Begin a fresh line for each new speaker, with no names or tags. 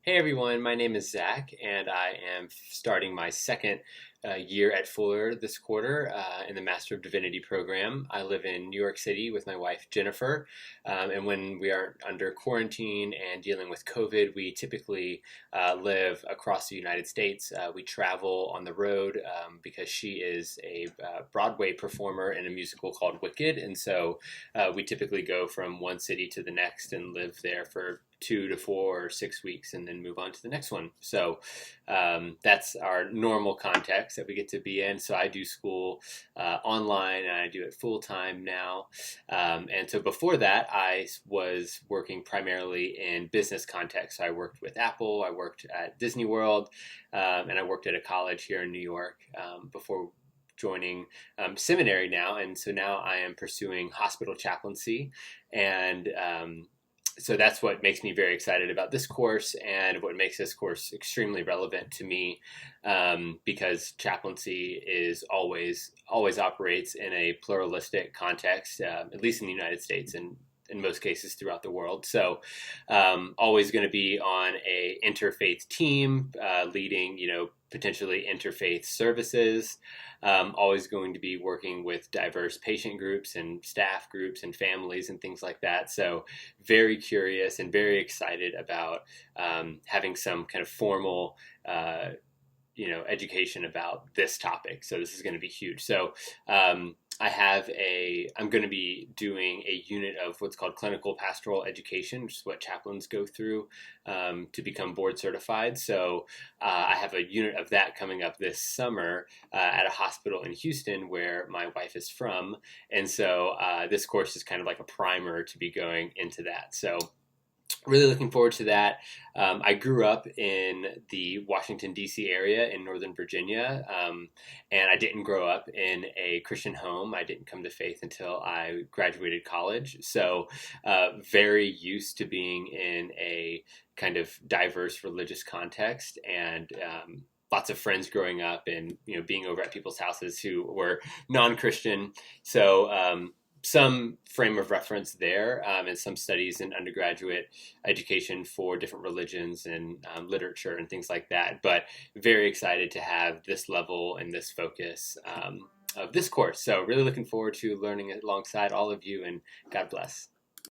Hey everyone, my name is Zach, and I am starting my second year at Fuller this quarter in the Master of Divinity program. I live in New York City with my wife Jennifer, and when we aren't under quarantine and dealing with COVID, we typically live across the United States. We travel on the road because she is a Broadway performer in a musical called Wicked, and so we typically go from one city to the next and live there for 2 to 4 or 6 weeks and then move on to the next one. So that's our normal context that we get to be in. So I do school online and I do it full time now. And so before that, I was working primarily in business context. So I worked with Apple, I worked at Disney World, and I worked at a college here in New York before joining seminary now. And so now I am pursuing hospital chaplaincy. And so that's what makes me very excited about this course and what makes this course extremely relevant to me, because chaplaincy is always operates in a pluralistic context, at least in the United States and in most cases throughout the world. So always going to be on a interfaith team, leading, potentially interfaith services, always going to be working with diverse patient groups and staff groups and families and things like that. So very curious and very excited about having some kind of formal education about this topic. So this is going to be huge. So I'm going to be doing a unit of what's called clinical pastoral education, which is what chaplains go through to become board certified. So I have a unit of that coming up this summer at a hospital in Houston where my wife is from. And so this course is kind of like a primer to be going into that. So really looking forward to that. I grew up in the Washington, D.C. area in Northern Virginia, and I didn't grow up in a Christian home. I didn't come to faith until I graduated college. So very used to being in a kind of diverse religious context, and lots of friends growing up and, being over at people's houses who were non-Christian. So some frame of reference there, and some studies in undergraduate education for different religions and literature and things like that. But very excited to have this level and this focus of this course. So really looking forward to learning alongside all of you, and God bless.